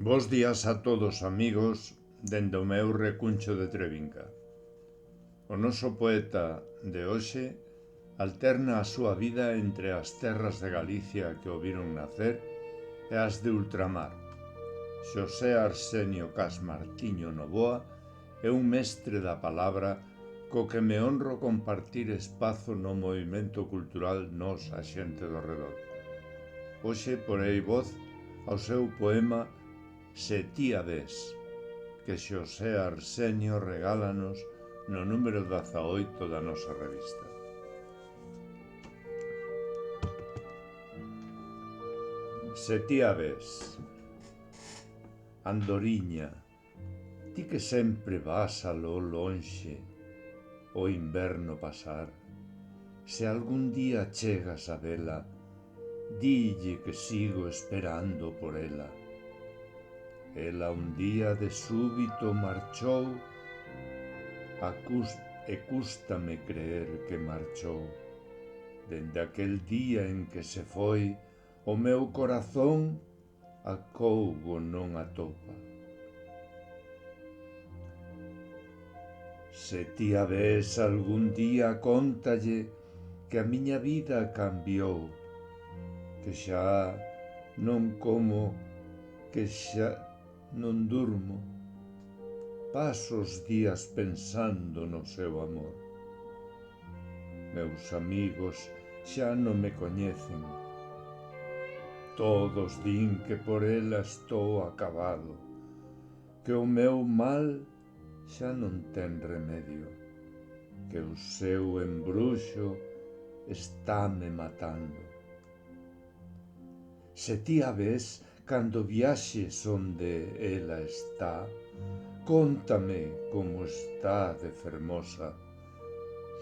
Bos días a todos, amigos, dende o meu recuncho de Trevinca. O noso poeta de hoxe alterna a súa vida entre as terras de Galicia que o viron nacer e as de ultramar. Xosé Arsenio Cas Martiño Novoa é un mestre da palabra co que me honro compartir espazo no movimento cultural Nós, a xente do redor. Hoxe porei voz ao seu poema Se ti a ves, que Xosé Arsenio regálanos no número 18 da nosa revista. Se ti a ves. Andoriña, ti que sempre vas aló lonxe o inverno pasar, se algún día chegas a vela, dille que sigo esperando por ela. Ela un día de súbito marchou e cústame creer que marchou. Dende aquel día en que se foi, o meu corazón acougo non atopa. Se ti a ves algún día, cóntalle que a miña vida cambiou, que xa non como, que xa non durmo. Paso os días pensando no seu amor. Meus amigos xa non me coñecen. Todos din que por ela estou acabado, que o meu mal xa non ten remedio, que o seu embruxo estáme matando. Se ti a ves cando viaxes onde ela está, cóntame como está de fermosa,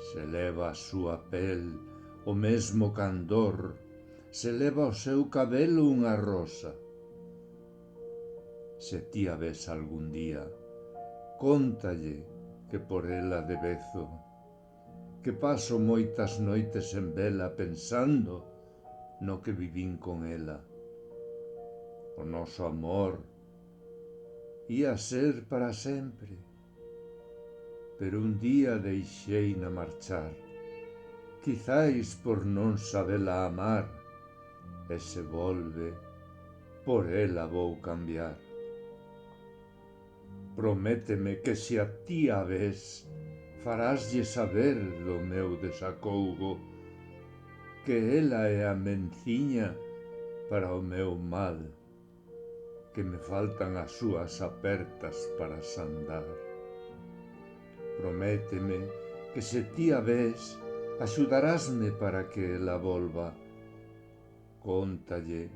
se leva a súa pel o mesmo candor, se leva o seu cabelo unha rosa. Se ti a ves algún día, cóntalle que por ela devezo, que paso moitas noites en vela pensando no que vivín con ela. O noso amor ía ser para sempre, pero un día deixeina marchar, quizáis por non sabela amar, e se volve, por ela vou cambiar. Prométeme que se a ti a ves, faráslle saber do meu desacougo, que ela é a menciña para o meu mal, que me faltan as súas apertas para sandar. Prométeme que se ti a ves, axudarásme para que ela volva. Cóntalle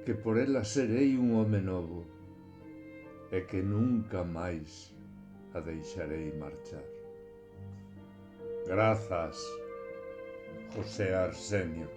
que por ela serei un home novo e que nunca máis a deixarei marchar. Grazas, José Arsenio.